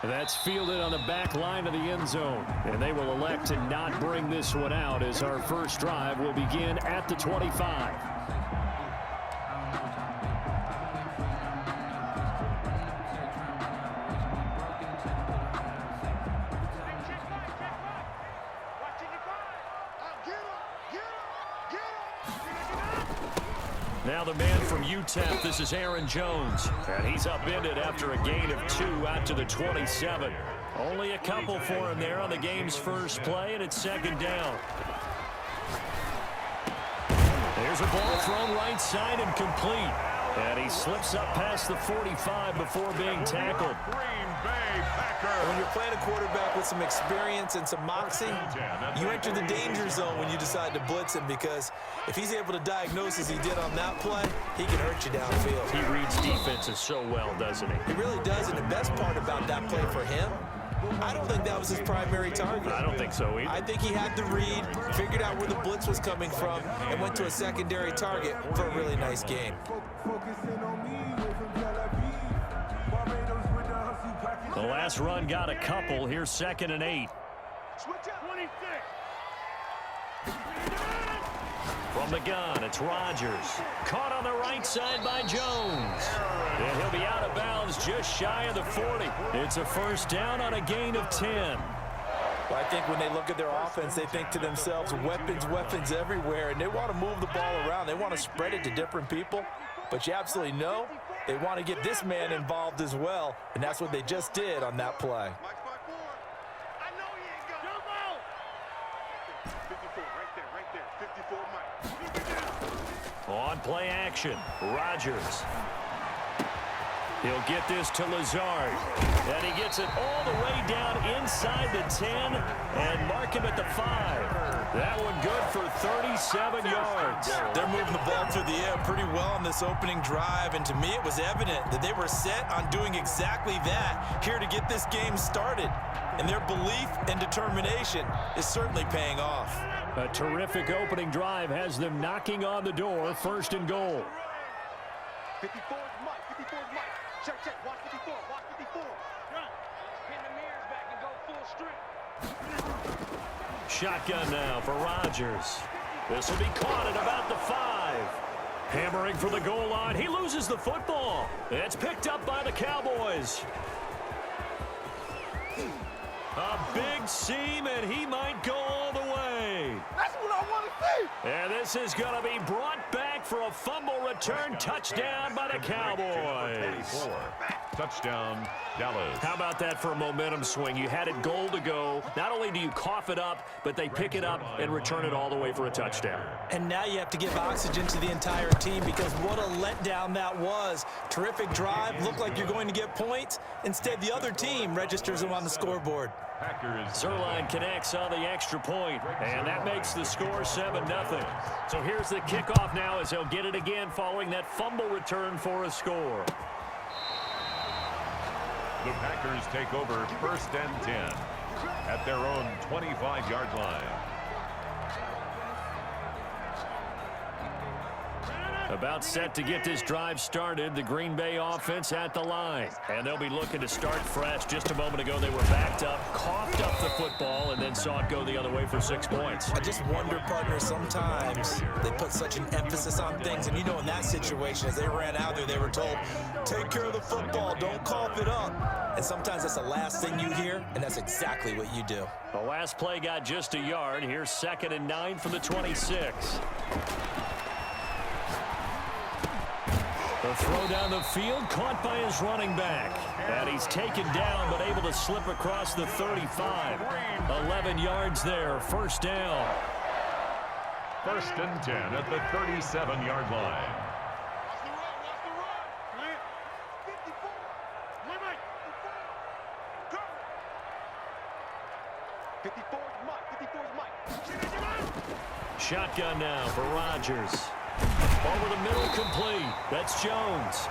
That's fielded on the back line of the end zone. And they will elect to not bring this one out as our first drive will begin at the 25. Now the man from UTEP, this is Aaron Jones. And he's upended after a gain of 2 out to the 27. Only a couple for him there on the game's first play, and it's second down. There's a ball thrown right side and complete. And he slips up past the 45 before being tackled. When you're playing a quarterback with some experience and some moxie, you enter the danger zone when you decide to blitz him, because if he's able to diagnose as he did on that play, he can hurt you downfield. He reads defenses so well, doesn't he? He really does, and the best part about that play for him, I don't think that was his primary target. I don't think so either. I think he had the read, figured out where the blitz was coming from, and went to a secondary target for a really nice gain. The last run got a couple. Here's 2nd and 8. From the gun, it's Rodgers. Caught on the right side by Jones. And he'll be out of bounds just shy of the 40. It's a first down on a gain of 10. Well, I think when they look at their offense, they think to themselves, weapons, weapons everywhere, and they want to move the ball around. They want to spread it to different people. But you absolutely know they want to get this man involved as well, and that's what they just did on that play. On play action, Rodgers. He'll get this to Lazard. And he gets it all the way down inside the 10 and mark him at the 5. That one good for 37 yards. They're moving the ball through the air pretty well on this opening drive, and to me it was evident that they were set on doing exactly that here to get this game started. And their belief and determination is certainly paying off. A terrific opening drive has them knocking on the door, 1st and goal. 54 is Mike, 54 is Mike. Check, check, watch 54, watch 54. Run. Pin the mirrors back and go full strength. Shotgun now for Rodgers. This will be caught at about the 5. Hammering for the goal line. He loses the football. It's picked up by the Cowboys. A big seam, and he might go all the way. That's what I want to see. And this is going to be brought back for a fumble return touchdown by the Cowboys. Touchdown, Dallas. How about that for a momentum swing? You had it goal to go. Not only do you cough it up, but they pick it up and return it all the way for a touchdown. And now you have to give oxygen to the entire team, because what a letdown that was. Terrific drive. Looked like you're going to get points. Instead, the other team registers them on the scoreboard. Zerline connects on the extra point, and that makes the score 7-0. So here's the kickoff now as they'll get it again following that fumble return for a score. The Packers take over 1st and 10 at their own 25-yard line. About set to get this drive started, the Green Bay offense at the line. And they'll be looking to start fresh. Just a moment ago, they were backed up, coughed up the football, and then saw it go the other way for 6 points. I just wonder, partner, sometimes they put such an emphasis on things. And you know, in that situation, as they ran out there, they were told, take care of the football, don't cough it up. And sometimes that's the last thing you hear, and that's exactly what you do. The last play got just a yard. Here's 2nd and 9 from the 26. The throw down the field, caught by his running back. And he's taken down, but able to slip across the 35. 11 yards there, 1st down. 1st and 10 at the 37-yard line. Shotgun now for Rodgers. Over the middle, complete. That's Jones.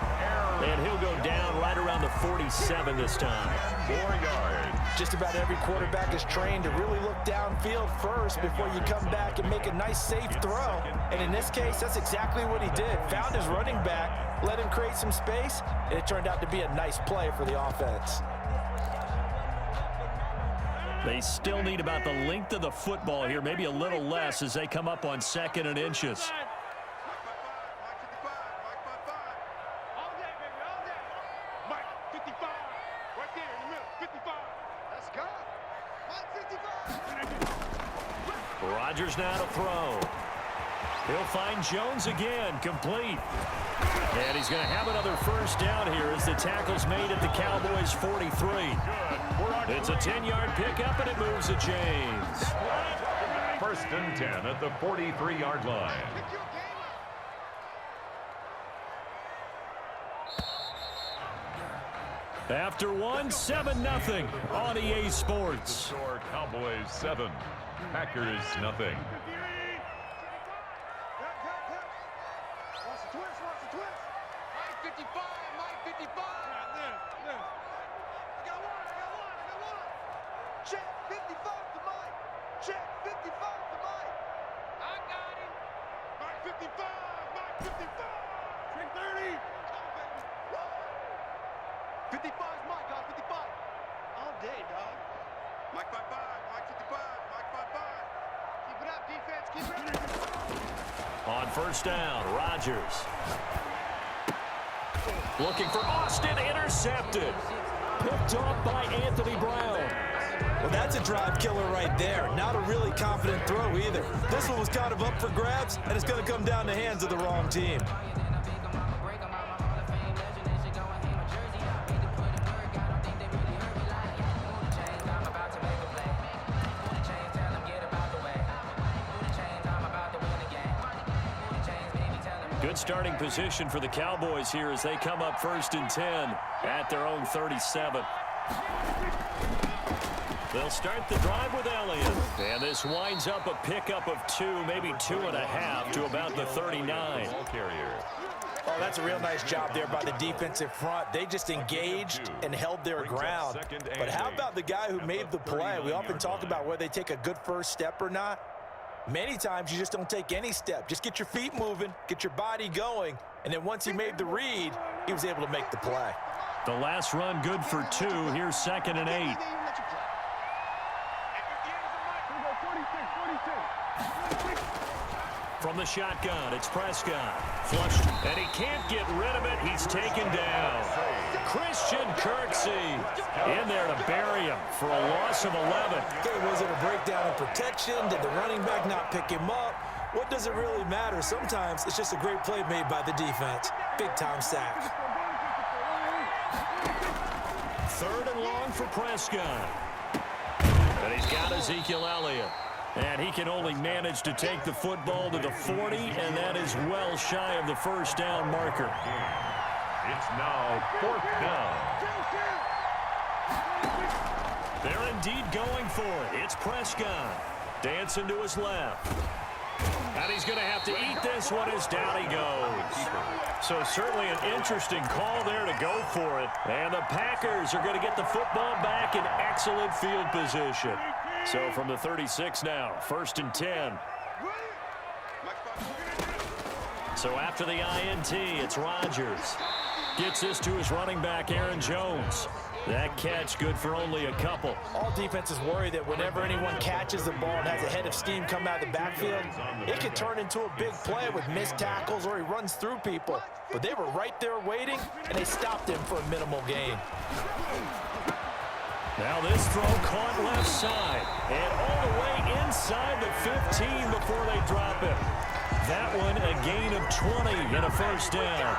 And he'll go down right around the 47 this time. 4 yards. Just about every quarterback is trained to really look downfield first before you come back and make a nice, safe throw. And in this case, that's exactly what he did. Found his running back, let him create some space, and it turned out to be a nice play for the offense. They still need about the length of the football here, maybe a little less as they come up on 2nd and inches. All day, baby, all day. Mike, 55. Right there in the middle, 55. Let's go. Mike, 55. Rodgers now to throw. He'll find Jones again, complete. And he's going to have another first down here as the tackle's made at the Cowboys' 43. It's a 10-yard pickup, and it moves the chains. 1st and 10 at the 43-yard line. After one, 7-0 on EA Sports. Score Cowboys 7, Packers nothing. Watch the twist, watch the twist. Mike 55, Mike 55. I got one. Check 55 to Mike. Check 55 to Mike. I got him. Mike 55, Mike 55. Check 30. Come on, baby. 55 is Mike, guys, 55. All day, dog. Mike 55, Mike 55, Mike 55. Keep it up, defense, keep it up. On first down, Rodgers. Looking for Austin, intercepted. Picked off by Anthony Brown. Well, that's a drive killer right there. Not a really confident throw either. This one was kind of up for grabs, and it's going to come down the hands of the wrong team. Good starting position for the Cowboys here as they come up 1st and 10 at their own 37. They'll start the drive with Elliott. And this winds up a pickup of 2, maybe 2.5 to about the 39. Ball carrier. Oh, that's a real nice job there by the defensive front. They just engaged and held their ground. But how about the guy who made the play? We often talk about whether they take a good first step or not. Many times you just don't take any step. Just get your feet moving, get your body going, and then once he made the read, he was able to make the play. The last run good for 2. Here's 2nd and 8. From the shotgun, it's Prescott. Flushed, and he can't get rid of it. He's taken down. Christian Kirksey in there to bury him for a loss of 11. Okay, was it a breakdown in protection? Did the running back not pick him up? What does it really matter? Sometimes it's just a great play made by the defense. Big-time sack. 3rd and long for Prescott. And he's got Ezekiel Elliott. And he can only manage to take the football to the 40, and that is well shy of the first down marker. It's now 4th down. They're indeed going for it. It's Prescott. Dancing to his left. And he's going to have to eat this one as down he goes. So certainly an interesting call there to go for it. And the Packers are going to get the football back in excellent field position. So from the 36 now, 1st and 10. So after the INT, it's Rodgers. Gets this to his running back, Aaron Jones. That catch good for only a couple. All defenses worry that whenever anyone catches the ball and has a head of steam come out of the backfield, it could turn into a big play with missed tackles or he runs through people. But they were right there waiting, and they stopped him for a minimal gain. Now this throw caught left side and all the way inside the 15 before they drop it. That one a gain of 20 and a first down.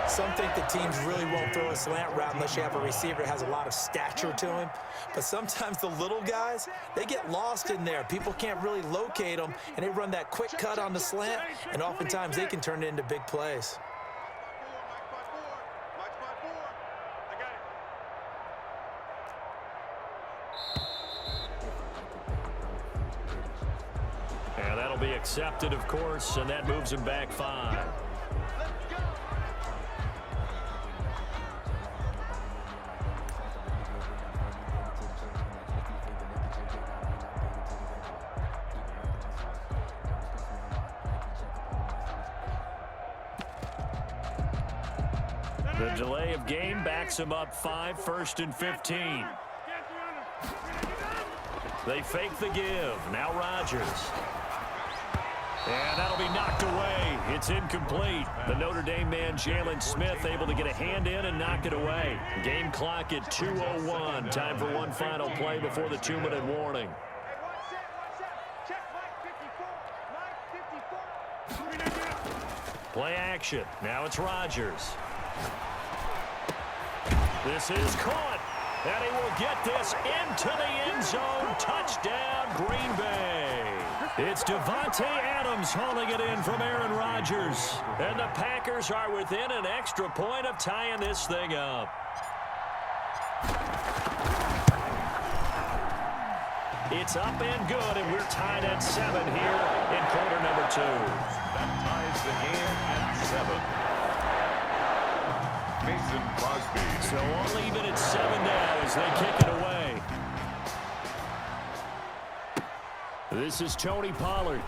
Some think the teams really won't throw a slant route unless you have a receiver that has a lot of stature to him. But sometimes the little guys, they get lost in there. People can't really locate them, and they run that quick cut on the slant, and oftentimes they can turn it into big plays. And that'll be accepted, of course, and that moves him back 5. The delay of game backs him up 5, 1st and 15. They fake the give. Now Rodgers. And that'll be knocked away. It's incomplete. The Notre Dame man, Jalen Smith, able to get a hand in and knock it away. Game clock at 2:01. Time for one final play before the 2-minute warning. Play action. Now it's Rodgers. This is caught. And he will get this into the end zone. Touchdown, Green Bay. It's Devontae Adams hauling it in from Aaron Rodgers. And the Packers are within an extra point of tying this thing up. It's up and good, and we're tied at 7 here in quarter number 2. That ties the game at 7. Mason Crosby. So all even at 7 now as they kick it away. This is Tony Pollard.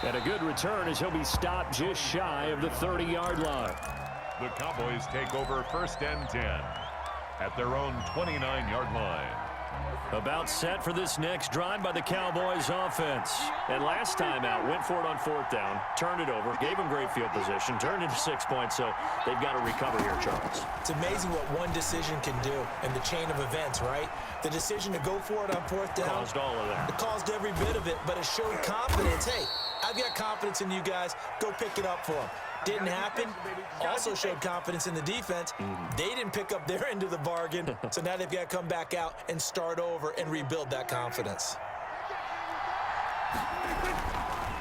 And a good return as he'll be stopped just shy of the 30-yard line. The Cowboys take over 1st and 10 at their own 29-yard line. About set for this next drive by the Cowboys offense. And last time out, went for it on 4th down, turned it over, gave them great field position, turned into 6 points, so they've got to recover here, Charles. It's amazing what one decision can do in the chain of events, right? The decision to go for it on 4th down. Caused all of that. It caused every bit of it, but it showed confidence. Hey, I've got confidence in you guys. Go pick it up for them. Didn't happen. Also showed confidence in the defense. They didn't pick up their end of the bargain, so now they've got to come back out and start over and rebuild that confidence.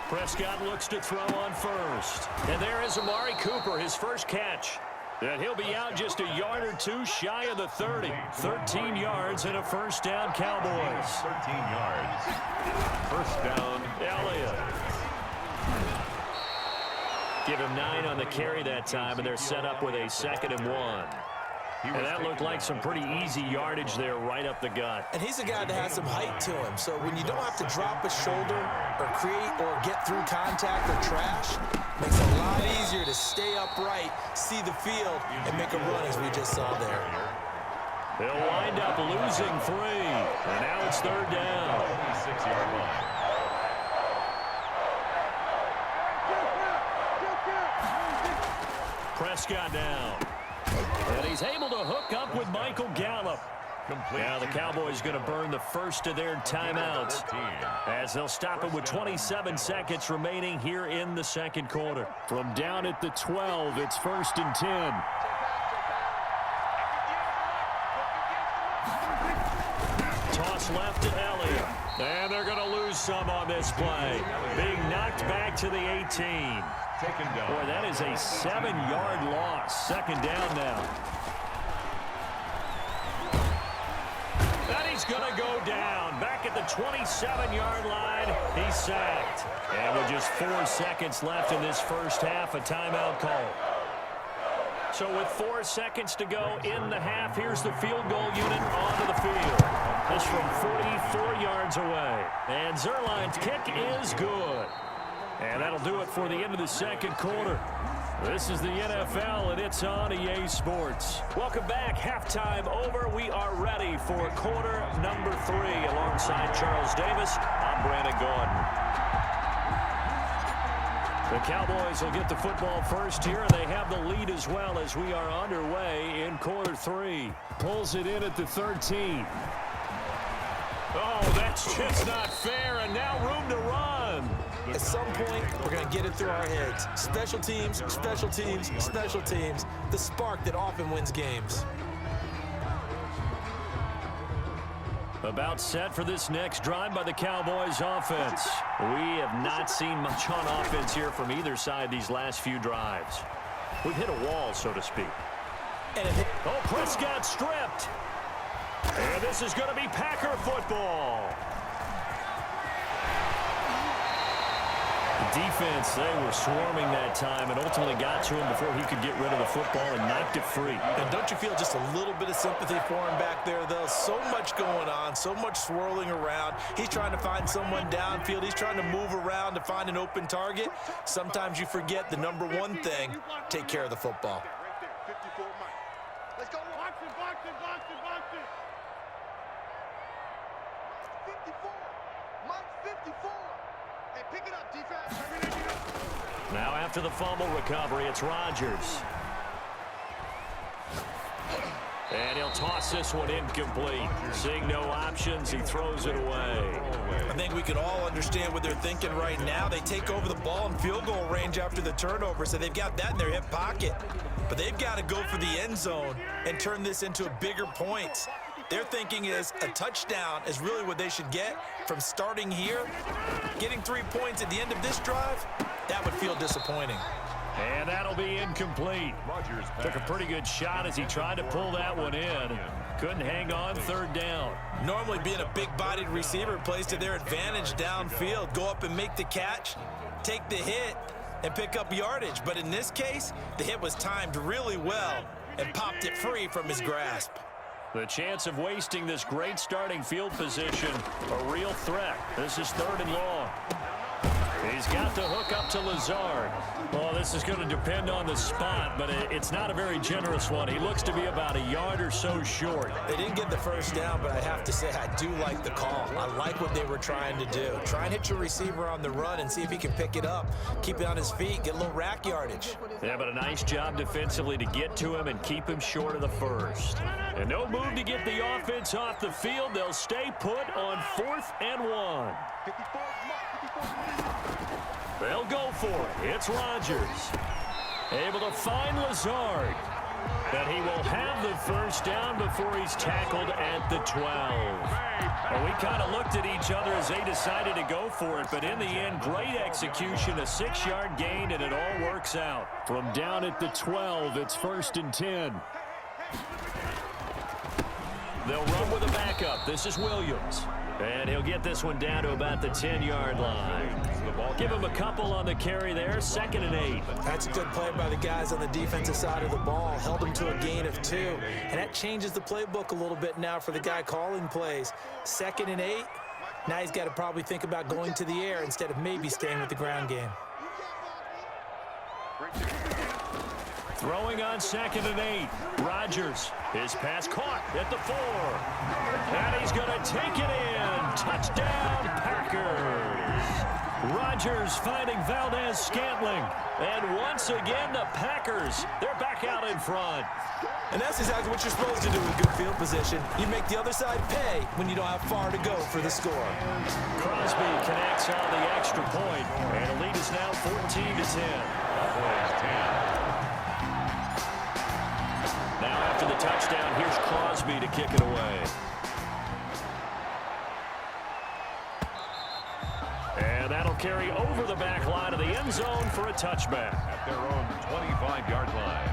Prescott looks to throw on first. And there is Amari Cooper, his first catch. And he'll be out just a yard or two shy of the 30. 13 yards and a first down, Cowboys. 13 yards. First down, Elliott. Give him 9 on the carry that time, and they're set up with a 2nd and 1. And that looked like some pretty easy yardage there right up the gut. And he's a guy that has some height to him. So when you don't have to drop a shoulder or create or get through contact or trash, makes it a lot easier to stay upright, see the field, and make a run as we just saw there. They'll wind up losing 3. And now it's 3rd down. 6-yard line. Prescott down. And he's able to hook up with Michael Gallup. Now the Cowboys going to burn the first of their timeouts as they'll stop it with 27 seconds remaining here in the 2nd quarter. From down at the 12, it's 1st and 10. Toss left to Elliott. And they're going to lose some on this play. Being knocked back to the 18. Taken down. Boy, that is a 7-yard loss. 2nd down now. And he's going to go down. Back at the 27-yard line, he's sacked. And with just 4 seconds left in this first half, a timeout call. So with 4 seconds to go in the half, here's the field goal unit onto the field. This from 44 yards away. And Zerline's kick is good. And that'll do it for the end of the 2nd quarter. This is the NFL, and it's on EA Sports. Welcome back. Halftime over. We are ready for quarter number 3. Alongside Charles Davis, I'm Brandon Gordon. The Cowboys will get the football first here, and they have the lead as well as we are underway in quarter 3. Pulls it in at the 13. Oh, that's just not fair, and now room to run. At some point, we're going to get it through our heads. Special teams, special teams, special teams. The spark that often wins games. About set for this next drive by the Cowboys offense. We have not seen much on offense here from either side these last few drives. We've hit a wall, so to speak. Oh, Prescott stripped. And this is going to be Packer football. The defense, they were swarming that time and ultimately got to him before he could get rid of the football and knocked it free. And don't you feel just a little bit of sympathy for him back there, though? So much going on, so much swirling around. He's trying to find someone downfield. He's trying to move around to find an open target. Sometimes you forget the number one thing, take care of the football. Let's go. Box it, box it, box it, box it. 54. Mike 54. Hey, pick it up, defense. Now after the fumble recovery, it's Rodgers. And he'll toss this one incomplete. Seeing no options, he throws it away. I think we can all understand what they're thinking right now. They take over the ball in field goal range after the turnover, so they've got that in their hip pocket. But they've got to go for the end zone and turn this into a bigger point. Their thinking is a touchdown is really what they should get from starting here. Getting 3 points at the end of this drive, that would feel disappointing. And that'll be incomplete. Took a pretty good shot as he tried to pull that one in. Couldn't hang on third down. Normally being a big-bodied receiver plays to their advantage downfield. Go up and make the catch, take the hit, and pick up yardage. But in this case, the hit was timed really well and popped it free from his grasp. The chance of wasting this great starting field position, a real threat. This is 3rd and long. He's got the hook up to Lazard. Well, this is going to depend on the spot, but it's not a very generous one. He looks to be about a yard or so short. They didn't get the first down, but I have to say I do like the call. I like what they were trying to do. Try and hit your receiver on the run and see if he can pick it up. Keep it on his feet, get a little rack yardage. Yeah, but a nice job defensively to get to him and keep him short of the first. And no move to get the offense off the field. They'll stay put on 4th and 1. 54. They'll go for it. It's Rodgers. Able to find Lazard. And he will have the first down before he's tackled at the 12. Well, we kind of looked at each other as they decided to go for it, but in the end, great execution, a 6-yard gain, and it all works out. From down at the 12, it's 1st and 10. They'll run with a backup. This is Williams. And he'll get this one down to about the 10-yard line. Give him a couple on the carry there. 2nd and 8. That's a good play by the guys on the defensive side of the ball. Held them to a gain of 2. And that changes the playbook a little bit now for the guy calling plays. 2nd and 8. Now he's got to probably think about going to the air instead of maybe staying with the ground game. Throwing on 2nd and 8. Rodgers. His pass caught at the 4. And he's going to take it in. Touchdown, Packers. Rodgers finding Valdez-Scantling. And once again, the Packers, they're back out in front. And that's exactly what you're supposed to do with good field position. You make the other side pay when you don't have far to go for the score. Crosby connects on the extra point. And the lead is now 14-10. Now after the touchdown, here's Crosby to kick it away. And that'll carry over the back line of the end zone for a touchback. At their own 25-yard line.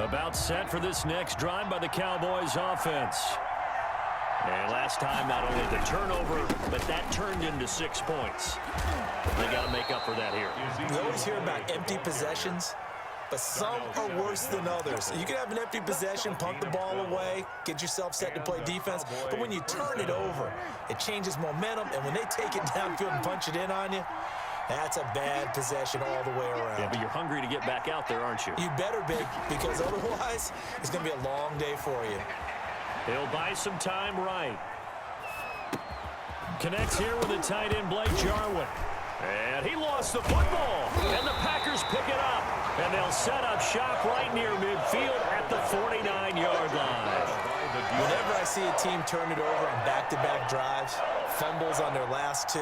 About set for this next drive by the Cowboys offense. And last time, not only the turnover, but that turned into 6 points. They got to make up for that here. You always hear about empty possessions, but some are worse than others. You can have an empty possession, punt the ball away, get yourself set to play defense, but when you turn it over, it changes momentum, and when they take it downfield and punch it in on you, that's a bad possession all the way around. Yeah, but you're hungry to get back out there, aren't you? You better be, because otherwise, it's going to be a long day for you. He'll buy some time right. Connects here with the tight end, Blake Jarwin. And he lost the football. And the Packers pick it up. And they'll set up shop right near midfield at the 49-yard line. Whenever I see a team turn it over on back-to-back drives, fumbles on their last 2,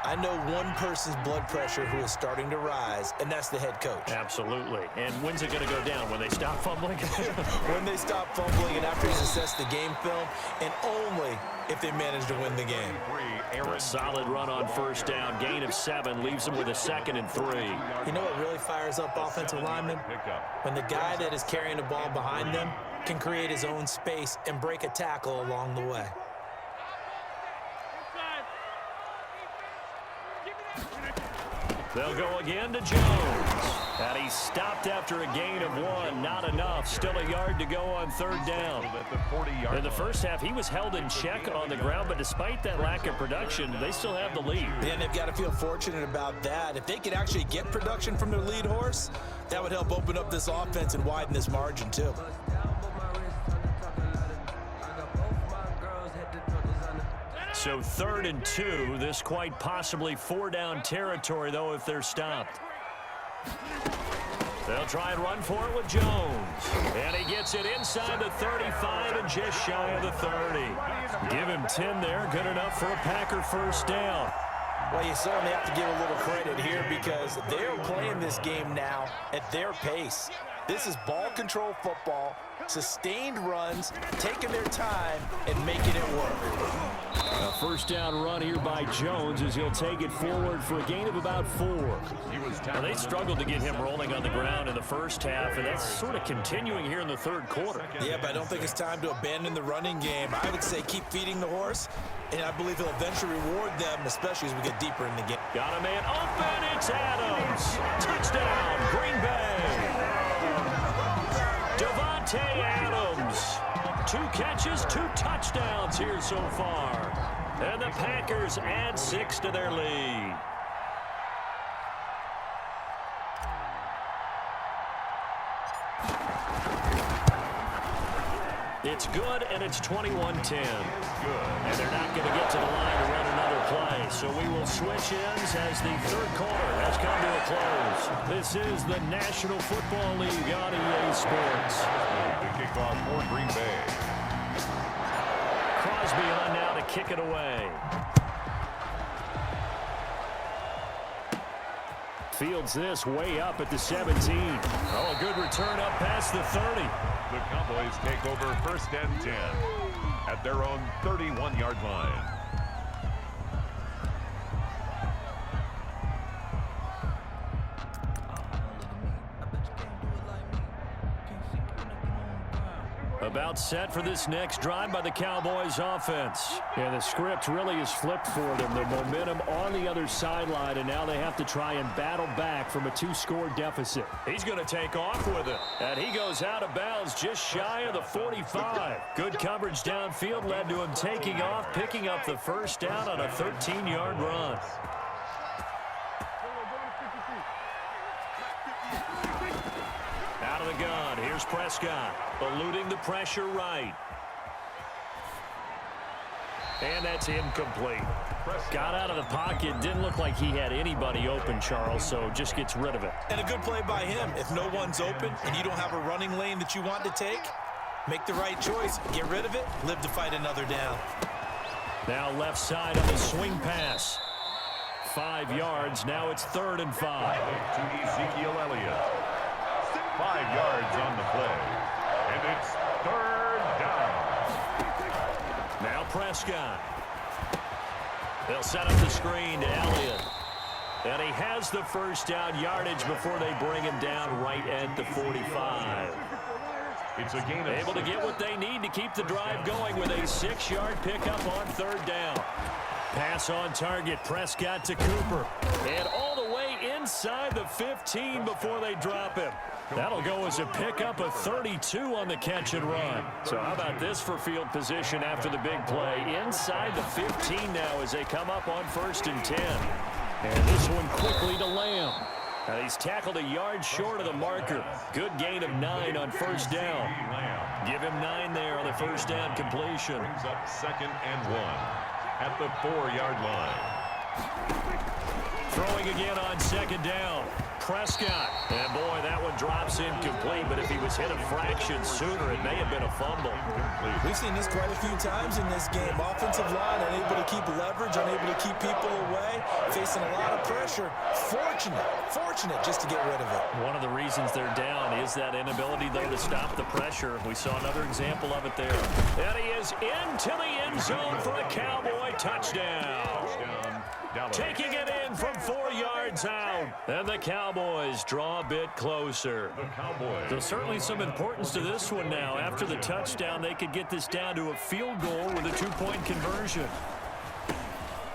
I know one person's blood pressure who is starting to rise, and that's the head coach. Absolutely. And when's it going to go down? When they stop fumbling? When they stop fumbling and after he's assessed the game film, and only if they manage to win the game. A solid run on first down. Gain of 7 leaves them with a 2nd and 3. You know what really fires up offensive linemen? When the guy that is carrying the ball behind them can create his own space and break a tackle along the way. They'll go again to Jones. And he's stopped after a gain of 1. Not enough. Still a yard to go on third down. In the first half, he was held in check on the ground, but despite that lack of production, they still have the lead. And they've got to feel fortunate about that. If they could actually get production from their lead horse, that would help open up this offense and widen this margin too. So 3rd and 2. This quite possibly 4-down territory, though, if they're stopped. They'll try and run for it with Jones. And he gets it inside the 35 and just shy of the 30. Give him 10 there. Good enough for a Packer first down. Well, you certainly have to give a little credit here because they're playing this game now at their pace. This is ball control football, sustained runs, taking their time and making it work. A first down run here by Jones as he'll take it forward for a gain of about 4. Now, they struggled to get him rolling on the ground in the first half, and that's sort of continuing here in the third quarter. Yeah, but I don't think it's time to abandon the running game. I would say keep feeding the horse, and I believe he'll eventually reward them, especially as we get deeper in the game. Got a man open. It's Adams. Touchdown, Green Bay. Devontae Adams. 2 catches, 2 touchdowns here so far. And the Packers add 6 to their lead. It's good, and it's 21-10. And they're not going to get to the line to run another play. So we will switch ends as the third quarter has come to a close. This is the National Football League on EA Sports. The kickoff for Green Bay. Crosby on now to kick it away. Fields this way up at the 17. Oh, a good return up past the 30. The Cowboys take over 1st and 10 at their own 31-yard line. About set for this next drive by the Cowboys offense. And the script really is flipped for them. The momentum on the other sideline, and now they have to try and battle back from a 2-score deficit. He's going to take off with it. And he goes out of bounds just shy of the 45. Good coverage downfield led to him taking off, picking up the first down on a 13-yard run. Out of the gun, here's Prescott, eluding the pressure right. And that's incomplete. Got out of the pocket, didn't look like he had anybody open, Charles, so just gets rid of it. And a good play by him. If no one's open and you don't have a running lane that you want to take, make the right choice, get rid of it, live to fight another down. Now left side on the swing pass. 5 yards, now it's 3rd and 5. To Ezekiel Elliott. 5 yards on the play. And it's 3rd down. Now Prescott. They'll set up the screen to Elliott. And he has the first down yardage before they bring him down right at the 45. It's a gain of Able to get what they need to keep the drive going with a 6-yard pickup on 3rd down. Pass on target, Prescott to Cooper. And all the way inside the 15 before they drop him. That'll go as a pickup of 32 on the catch and run. So how about this for field position after the big play? Inside the 15 now as they come up on 1st and 10. And this one quickly to Lamb. And he's tackled a yard short of the marker. Good gain of 9 on 1st down. Give him 9 there on the first down completion. Brings up 2nd and 1 at the 4-yard line. Throwing again on 2nd down. Prescott. And boy, that one drops incomplete, but if he was hit a fraction sooner, it may have been a fumble. We've seen this quite a few times in this game. Offensive line unable to keep leverage, unable to keep people away, facing a lot of pressure. Fortunate just to get rid of it. One of the reasons they're down is that inability, though, to stop the pressure. We saw another example of it there. And he is into the end zone for a Cowboy touchdown. Taking it in from 4 yards out. And the Cowboys draw a bit closer. There's certainly some importance to this one now. After the touchdown, they could get this down to a field goal with a 2-point conversion.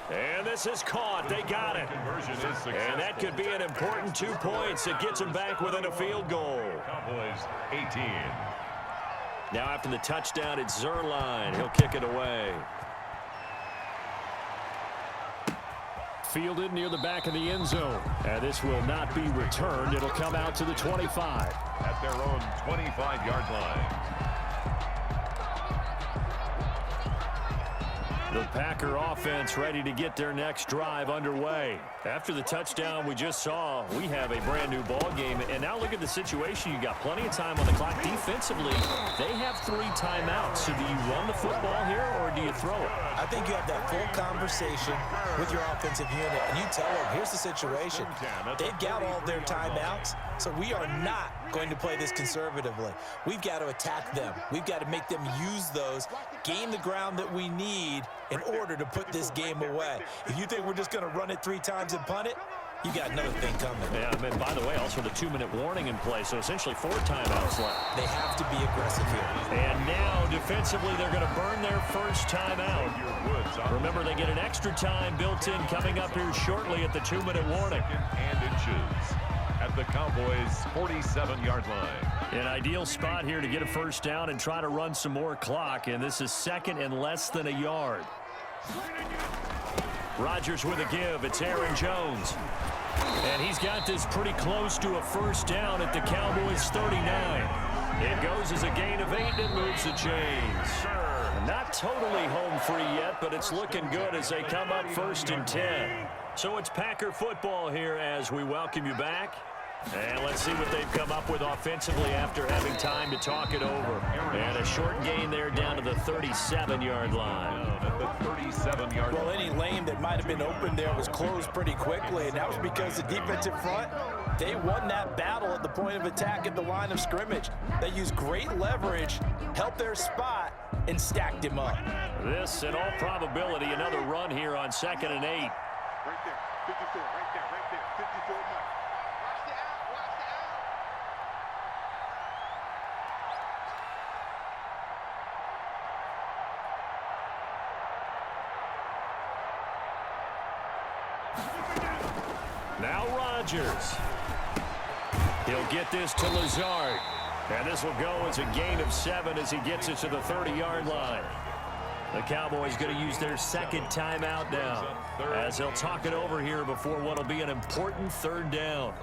And this is caught. They got it. Conversion is successful. And that could be an important 2 points. It gets them back within a field goal. Cowboys 18. Now after the touchdown, it's Zerline. He'll kick it away. Fielded near the back of the end zone. And this will not be returned. It'll come out to the 25. At their own 25-yard line. The Packer offense ready to get their next drive underway. After the touchdown we just saw, we have a brand new ball game. And now look at the situation. You got plenty of time on the clock. Defensively, they have 3 timeouts. So do you run the football here or do you throw it? I think you have that full conversation with your offensive unit, and you tell them, here's the situation. They've got all their timeouts, so we are not going to play this conservatively. We've got to attack them. We've got to make them use those, gain the ground that we need in order to put this game away. If you think we're just going to run it 3 times and punt it, you got another thing coming. Yeah, and by the way, also the 2-minute warning in play, so essentially 4 timeouts left. They have to be aggressive here. And now, defensively, they're going to burn their first timeout. Remember, they get an extra time built in coming up here shortly at the 2-minute warning. And inches at the Cowboys' 47-yard line. An ideal spot here to get a first down and try to run some more clock, and this is second and less than a yard. Rodgers with a give. It's Aaron Jones. And he's got this pretty close to a first down at the Cowboys' 39. It goes as a gain of 8 and moves the chains. Not totally home free yet, but it's looking good as they come up 1st and 10. So it's Packer football here as we welcome you back. And let's see what they've come up with offensively after having time to talk it over. And a short gain there down to the 37-yard line. At the 37-yard line. Well, any lane that might have been open there was closed pretty quickly, and that was because the defensive front, they won that battle at the point of attack at the line of scrimmage. They used great leverage, helped their spot, and stacked him up. This, in all probability, another run here on 2nd and 8. Right there, 54, right there, 54 Mike. Watch the out, watch the out. Now Rodgers. He'll get this to Lazard. And this will go as a gain of 7 as he gets it to the 30-yard line. The Cowboys going to use their 2nd timeout now as they'll talk it over here before what will be an important 3rd down.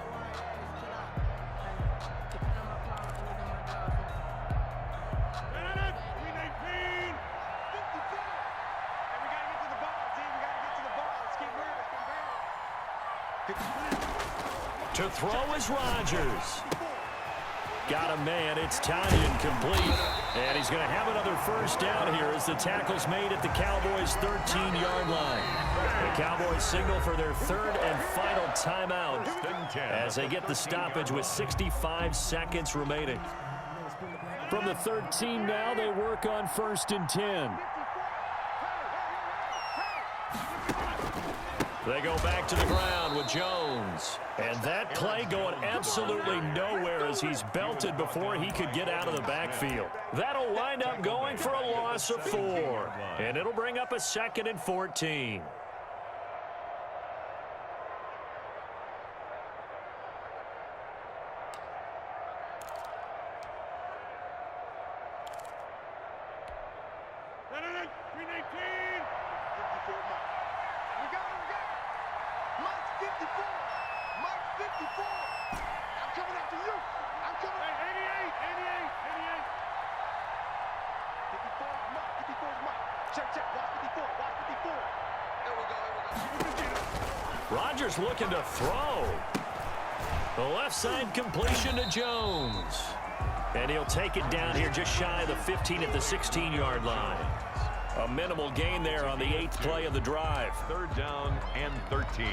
To throw is Rodgers. Got a man. It's Tanyan complete. And he's going to have another first down here as the tackle's made at the Cowboys' 13-yard line. The Cowboys signal for their 3rd and final timeout as they get the stoppage with 65 seconds remaining. From the 13 now, they work on 1st and 10. They go back to the ground with Jones. And that play going absolutely nowhere as he's belted before he could get out of the backfield. That'll wind up going for a loss of 4. And it'll bring up a 2nd and 14. Rodgers looking to throw. The left side completion to Jones. And he'll take it down here just shy of the 15 at the 16-yard line. A minimal gain there on the 8th play of the drive. 3rd down and 13.